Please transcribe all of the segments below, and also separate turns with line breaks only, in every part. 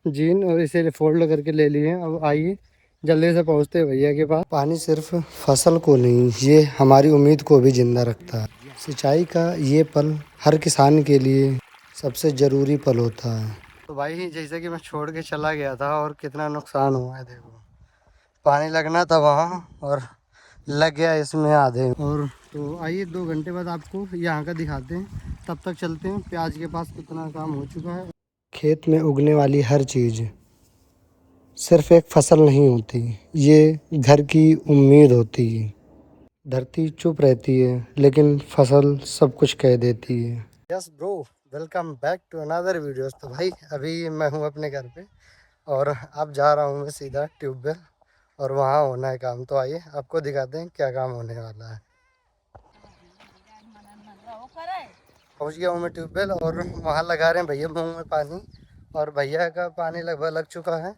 Gene और इसे fold करके ले लिए। अब आइए जल्दी से पहुंचते हैं भैया के पास। पानी सिर्फ फसल को नहीं, ये हमारी उम्मीद को भी जिंदा रखता है। सिंचाई का ये पल हर किसान के लिए सबसे ज़रूरी पल होता है। तो भाई जैसे कि मैं छोड़ के चला गया था और कितना नुकसान हुआ है देखो। पानी लगना था वहाँ और लग गया इसमें आधे। और तो आइए 2 घंटे बाद आपको यहाँ का दिखाते हैं। तब तक चलते हैं। प्याज के पास कितना काम हो चुका है। खेत में उगने वाली हर चीज़ सिर्फ एक फसल नहीं होती, ये घर की उम्मीद होती है। धरती चुप रहती है लेकिन फसल सब कुछ कह देती है। Yes bro, welcome back to another videos. तो भाई अभी मैं हूँ अपने घर पे और अब जा रहा हूँ मैं सीधा ट्यूबवेल और वहाँ होना है काम। तो आइए आपको दिखाते हैं क्या काम होने वाला है। पहुँच गया हूँ मैं ट्यूबवेल और वहाँ लगा रहे हैं भैया मुँह में पानी। और भैया का पानी लगभग लग चुका है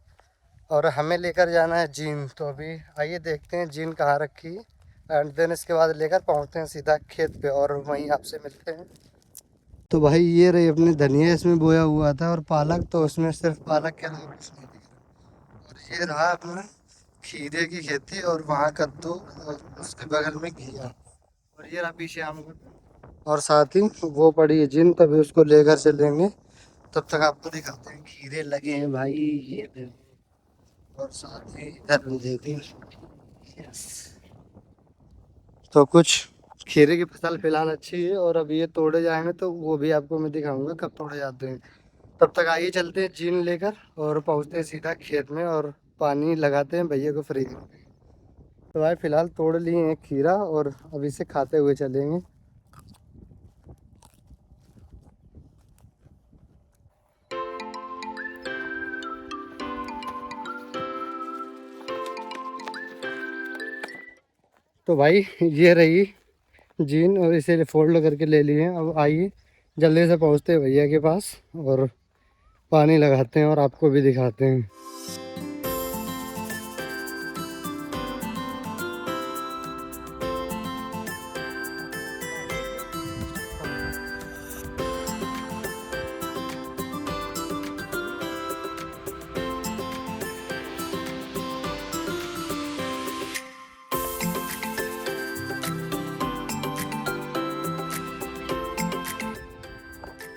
और हमें लेकर जाना है जीन। तो अभी आइए देखते हैं जीन कहाँ रखी है एंड देन इसके बाद लेकर पहुँचते हैं सीधा खेत पे और वहीं आपसे मिलते हैं। तो भाई ये रही अपनी धनिया, इसमें बोया हुआ था और पालक, तो उसमें सिर्फ पालक के अलावा कुछ नहीं दिख रहा। और ये रहा अपना खीरे की खेती और वहाँ कद्दू और उसके बगल में घिया और ये रहा पीछे आम का। और साथ ही वो पड़ी है जिन, तभी उसको लेकर चलेंगे। तब तक आपको दिखाते हैं खीरे लगे हैं भाई, ये देखो। और साथ ही इधर भी देखिए। यस। तो कुछ खीरे की फसल फिलहाल अच्छी है और अभी ये तोड़े जाएंगे तो वो भी आपको मैं दिखाऊंगा कब तोड़े जाते हैं। तब तक आइए चलते हैं जीन लेकर और पहुंचते हैं सीधा खेत में और पानी लगाते हैं भैया को फ्री। तो भाई फिलहाल तोड़ लिए हैं खीरा और अभी से खाते हुए चलेंगे। तो भाई ये रही जीन और इसे फोल्ड करके ले लिए हैं। अब आइए जल्दी से पहुंचते हैं भैया के पास और पानी लगाते हैं और आपको भी दिखाते हैं।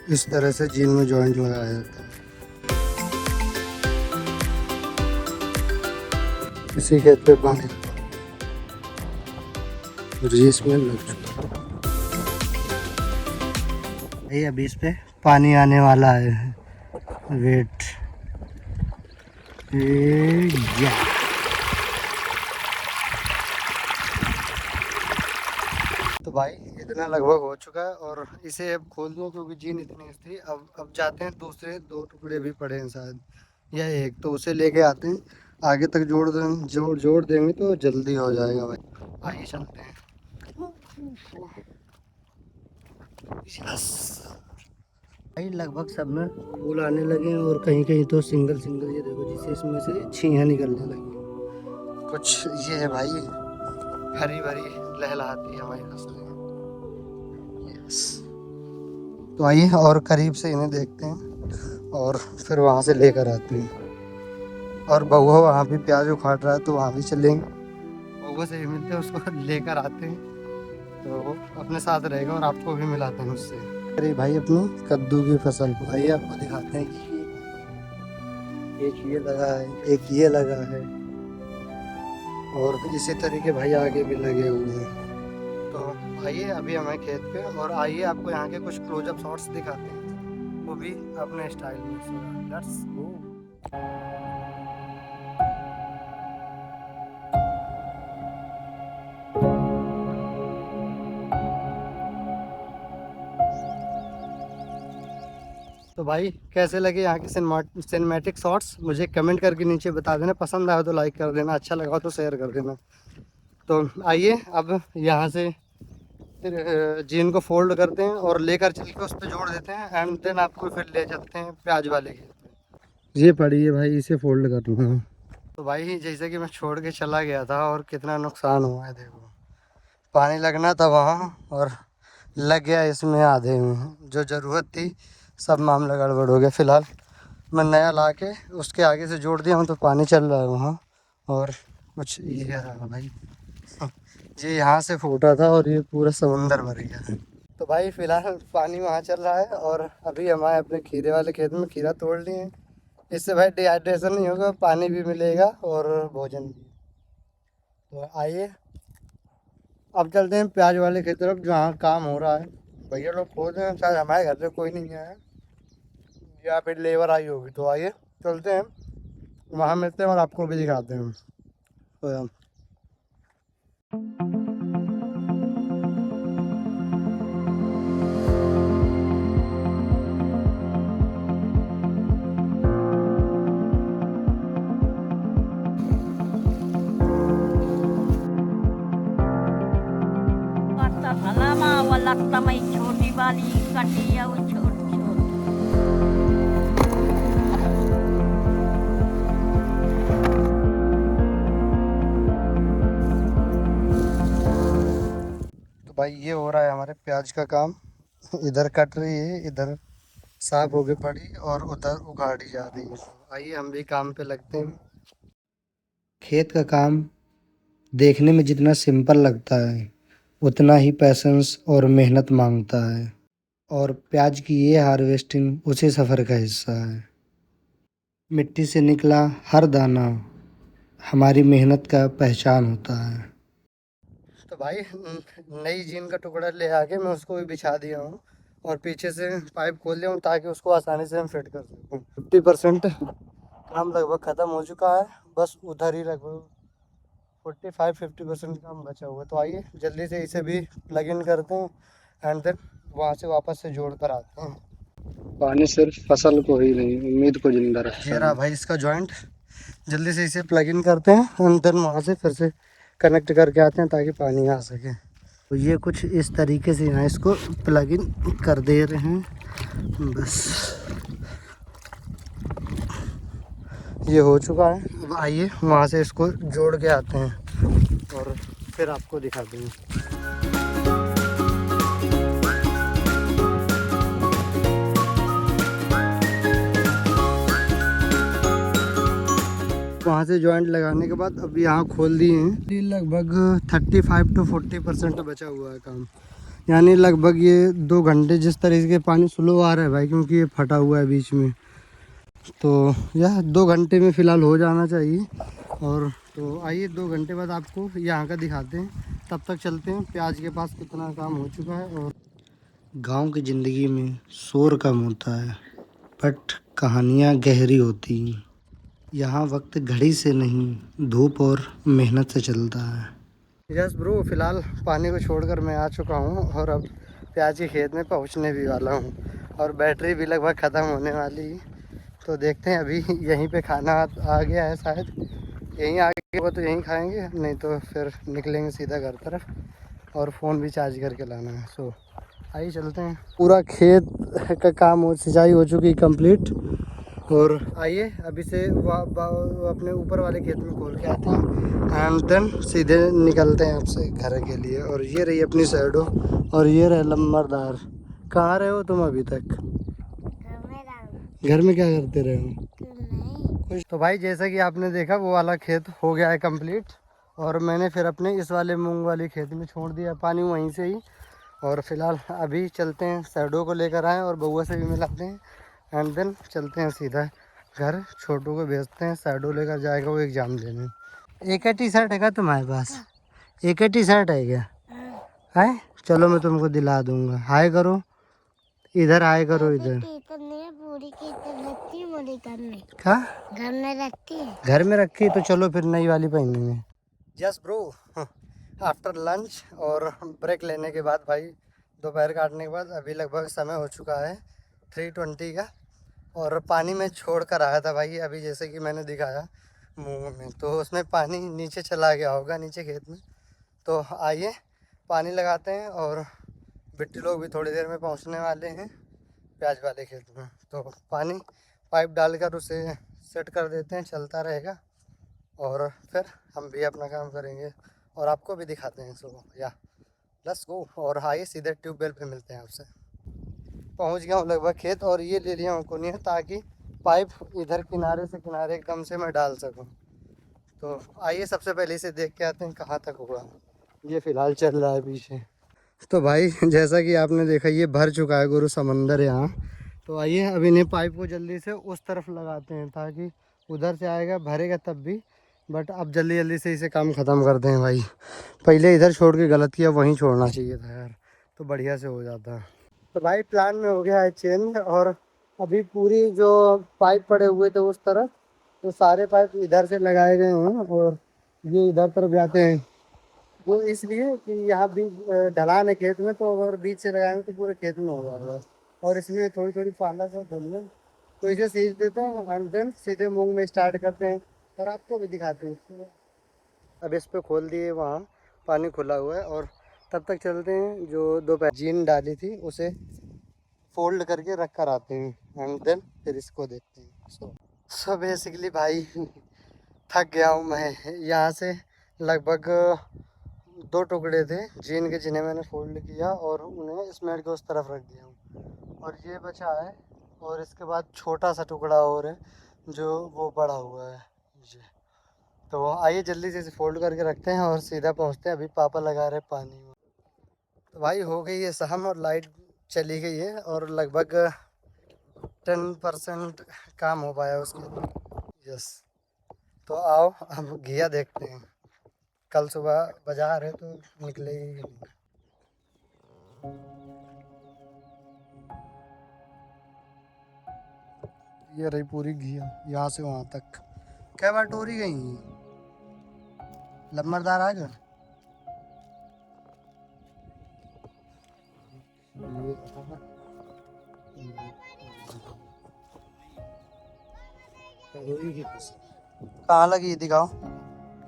इस तरह से जीन में जॉइंट लगाया जाता है। इसी खेत पे पानी और ये इसमें लग चुका है। अभी इस पे पानी आने वाला है। वेट या। तो भाई इतना लगभग हो चुका है और इसे अब खोल दूँ क्योंकि जीन इतनी थी। अब जाते हैं, दूसरे 2 टुकड़े भी पड़े हैं शायद या एक, तो उसे लेके आते हैं। आगे तक जोड़ देंगे तो जल्दी हो जाएगा भाई। आइए चलते हैं। यस भाई लगभग सब में फूल आने लगे हैं और कहीं कहीं तो सिंगल सिंगल, ये देखो जिसे इसमें से छियाँ निकलने लगी। कुछ ये है भाई, हरी भरी लहलहाती है हमारी फसलें। यस। तो आइए और करीब से इन्हें देखते हैं और फिर वहाँ से लेकर आते हैं। और बउआ वहाँ भी प्याज उखाड़ रहा है तो वहाँ भी चलेंगे, बउआ से भी मिलते हैं, उसको लेकर आते हैं तो वो अपने साथ रहेगा और आपको भी मिलाते हैं उससे। अरे भाई अपनी कद्दू की फसल को आइए आपको दिखाते हैं कि एक ये लगा है, एक ये लगा है और इसी तरीके भाई आगे भी लगे हुए हैं। तो आइए अभी हमें खेत पे और आइए आपको यहाँ के कुछ क्लोजअप शॉट्स दिखाते हैं, वो भी अपने स्टाइल में। Let's go. तो भाई कैसे लगे यहाँ के सिनेमैटिक शॉट्स, मुझे कमेंट करके नीचे बता देना। पसंद आया तो लाइक कर देना, अच्छा लगा तो शेयर कर देना। तो आइए अब यहाँ से फिर जीन को फोल्ड करते हैं और लेकर चल के उस पर जोड़ देते हैं एंड देन आपको फिर ले चलते हैं प्याज वाले खेत पे। ये पड़ी है भाई, इसे फोल्ड कर लूँगा। तो भाई जैसे कि मैं छोड़ के चला गया था और कितना नुकसान हुआ है देखो। पानी लगना था वहाँ और लग गया इसमें आधे में, जो ज़रूरत थी सब मामला गड़बड़ हो गया। फिलहाल मैं नया ला के उसके आगे से जोड़ दिया हूँ, तो पानी चल रहा है वहाँ। और कुछ ये रहा भाई, ये यहाँ से फूटा था और ये पूरा समुंदर भर गया है। तो भाई फिलहाल पानी वहाँ चल रहा है और अभी हम आए अपने खीरे वाले खेत में, खीरा तोड़ लिए हैं। इससे भाई डिहाइड्रेशन नहीं होगा, पानी भी मिलेगा और भोजन भी। तो आइए अब चलते हैं प्याज वाले खेत तरफ, जहाँ काम हो रहा है। भैया लोग खोद रहे हैं, शायद हमारे घर से कोई नहीं आया है या फिर लेबर आई होगी। तो आइए चलते हैं, वहाँ मिलते हैं और आपको भी दिखाते हैं। तो
लगता मैं छोटी वाली कटी है वो छोट छोट।
तो भाई ये हो रहा है हमारे प्याज का काम। इधर कट रही है, इधर साफ होके पड़ी और उधर उगाड़ी जा रही है। आइए हम भी काम पे लगते हैं। खेत का काम देखने में जितना सिंपल लगता है उतना ही पैसेंस और मेहनत मांगता है, और प्याज की ये हार्वेस्टिंग उसी सफ़र का हिस्सा है। मिट्टी से निकला हर दाना हमारी मेहनत का पहचान होता है। तो भाई नई जीन का टुकड़ा ले आके मैं उसको भी बिछा दिया हूँ और पीछे से पाइप खोल दिया हूँ ताकि उसको आसानी से हम फिट कर सकूँ। 50% काम लगभग ख़त्म हो चुका है, बस उधर ही लगभग 45-50% काम बचा हुआ है। तो आइए जल्दी से इसे भी प्लग इन करते हैं एंड देन वहाँ से वापस से जोड़ कर आते हैं। पानी सिर्फ फसल को ही नहीं, उम्मीद को जिंदा रखता है। भाई इसका जॉइंट, जल्दी से इसे प्लग इन करते हैं एंड देन वहाँ से फिर से कनेक्ट करके आते हैं ताकि पानी आ सके। तो ये कुछ इस तरीके से यहाँ इसको प्लग इन कर दे रहे हैं। बस ये हो चुका है। अब आइए वहाँ से इसको जोड़ के आते हैं और फिर आपको दिखा देंगे। वहाँ से जॉइंट लगाने के बाद अब यहाँ खोल दिए हैं। लगभग 35-40% बचा हुआ है काम, यानी लगभग ये 2 घंटे जिस तरीके के पानी स्लो आ रहा है भाई, क्योंकि ये फटा हुआ है बीच में, तो यह 2 घंटे में फ़िलहाल हो जाना चाहिए। और तो आइए 2 घंटे बाद आपको यहाँ का दिखाते हैं। तब तक चलते हैं प्याज के पास कितना काम हो चुका है। और गांव की ज़िंदगी में शोर कम होता है बट कहानियाँ गहरी होती हैं। यहाँ वक्त घड़ी से नहीं, धूप और मेहनत से चलता है। यस ब्रो, फिलहाल पानी को छोड़कर मैं आ चुका हूँ और अब प्याज के खेत में पहुँचने भी वाला हूँ और बैटरी भी लगभग ख़त्म होने वाली। तो देखते हैं, अभी यहीं पे खाना आ गया है, शायद यहीं आ गया होगा तो यहीं खाएंगे, नहीं तो फिर निकलेंगे सीधा घर तरफ और फ़ोन भी चार्ज करके लाना है। सो आइए चलते हैं। पूरा खेत का काम हो, सिंचाई हो चुकी कंप्लीट। और आइए अभी से अपने ऊपर वाले खेत में खोल के आते हैं एंड देन सीधे निकलते हैं आपसे घर के लिए। और ये रही अपनी साइडो और ये रहे लंबरदार। कहाँ रहे हो तुम अभी तक? घर में क्या करते रहे हो? कुछ। तो भाई जैसा कि आपने देखा वो वाला खेत हो गया है कंप्लीट और मैंने फिर अपने इस वाले मूंग वाले खेत में छोड़ दिया पानी वहीं से ही। और फिलहाल अभी चलते हैं, सैडो को लेकर आए और बउआ से भी मिलाते हैं एंड देन चलते हैं सीधा घर। छोटू को भेजते हैं, सैडो लेकर जाएगा वो एग्ज़ाम देने। एक ही टी शर्ट है क्या तुम्हारे पास? एक ही टी शर्ट है क्या? है, चलो मैं तुमको दिला दूंगा। हाय करो, इधर हाय करो। इधर क्या घर में रखती है? घर में रखी तो चलो फिर नई वाली पहनेंगे। यस ब्रो, आफ्टर लंच और ब्रेक लेने के बाद भाई, दोपहर काटने के बाद अभी लगभग समय हो चुका है 3:20 का। और पानी में छोड़ कर आया था भाई, अभी जैसे कि मैंने दिखाया मूंग में, तो उसमें पानी नीचे चला गया होगा नीचे खेत में। तो आइए पानी लगाते हैं और बिट्टी लोग भी थोड़ी देर में पहुंचने वाले हैं प्याज वाले खेत में। तो पानी पाइप डालकर उसे सेट कर देते हैं, चलता रहेगा और फिर हम भी अपना काम करेंगे और आपको भी दिखाते हैं। सो या लेट्स गो। और आइए सीधे ट्यूबवेल पे मिलते हैं आपसे। पहुंच गया हूँ लगभग खेत और ये ले लिया हूँ कोनिया ताकि पाइप इधर किनारे से किनारे एकदम से मैं डाल सकूं। तो आइए सबसे पहले इसे देख के आते हैं कहाँ तक हुआ। ये फ़िलहाल चल रहा है पीछे। तो भाई जैसा कि आपने देखा ये भर चुका है गुरु समंदर यहाँ। तो आइए अब इन्हें पाइप को जल्दी से उस तरफ लगाते हैं ताकि उधर से आएगा भरेगा तब भी, बट अब जल्दी जल्दी से इसे काम ख़त्म करते हैं भाई। पहले इधर छोड़ के गलत किया, वहीं छोड़ना चाहिए था यार, तो बढ़िया से हो जाता। तो भाई प्लान में हो गया है चेंज, और अभी पूरी जो पाइप पड़े हुए थे उस तरफ, तो सारे पाइप इधर से लगाए गए हैं और ये इधर तरफ जाते हैं। वो इसलिए कि यहाँ बीज ढलान है खेत में, तो अगर बीज से लगाएंगे तो पूरे खेत में हो जाएगा। और इसमें थोड़ी थोड़ी पाला सब धनिया, तो इसे सींच देते हैं एंड देन सीधे मूंग में स्टार्ट करते हैं और आपको भी दिखाते हैं। अब इस पे खोल दिए, वहाँ पानी खुला हुआ है, और तब तक चलते हैं जो दोपहर जीन डाली थी उसे फोल्ड करके रख कर आते हैं एंड देन फिर इसको देखते हैं। सो बेसिकली भाई थक गया हूँ मैं। यहाँ से लगभग 2 टुकड़े थे जीन के जिन्हें मैंने फोल्ड किया और उन्हें स्मेट के उस तरफ रख दिया हूँ, और ये बचा है। और इसके बाद छोटा सा टुकड़ा और है जो वो बड़ा हुआ है ये। तो आइए जल्दी से इसे फोल्ड करके रखते हैं और सीधा पहुँचते हैं। अभी पापा लगा रहे पानी में। तो भाई हो गई है शाम और लाइट चली गई है, और लगभग 10% काम हो पाया उसके। यस, तो आओ अब घिया देखते हैं। कल सुबह बाजार है तो निकलेगी। ये रही पूरी घिया यहाँ से वहाँ तक। क्या बार टोरी गई लम्बरदार आ गए। कहाँ लगी दिखाओ,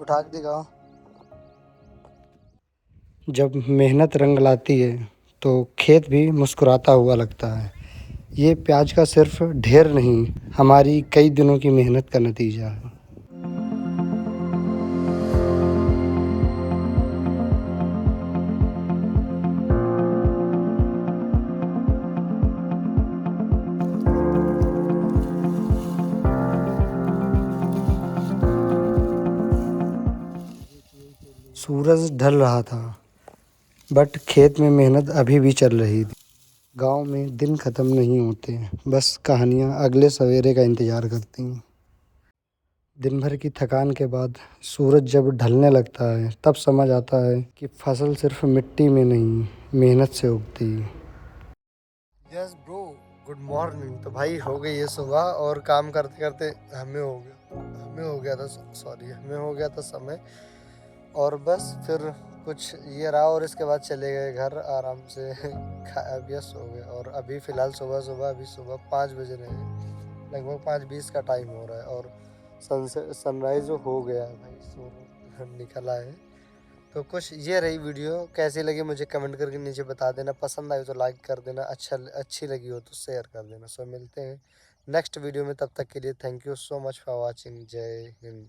उठा के दिखाओ। जब मेहनत रंग लाती है तो खेत भी मुस्कुराता हुआ लगता है। ये प्याज का सिर्फ ढेर नहीं, हमारी कई दिनों की मेहनत का नतीजा है। सूरज ढल रहा था, बट खेत में मेहनत अभी भी चल रही थी। गांव में दिन ख़त्म नहीं होते, बस कहानियाँ अगले सवेरे का इंतज़ार करती हैं। दिन भर की थकान के बाद सूरज जब ढलने लगता है तब समझ आता है कि फसल सिर्फ मिट्टी में नहीं, मेहनत से उगती है। Yes bro, good morning. तो भाई हो गई है सुबह, और काम करते करते हमें हो गया था समय। और बस फिर कुछ ये रहा, और इसके बाद चले गए घर आराम से खाया पिया सो गए। और अभी फ़िलहाल सुबह 5 बज रहे हैं, लगभग 5:20 का टाइम हो रहा है, और सनराइज़ हो गया है भाई, सूरज निकला है। तो कुछ ये रही वीडियो। कैसी लगी मुझे कमेंट करके नीचे बता देना। पसंद आई तो लाइक कर देना, अच्छी लगी हो तो शेयर कर देना। सो मिलते हैं नेक्स्ट वीडियो में, तब तक के लिए thank you so much for watching. जय हिंद।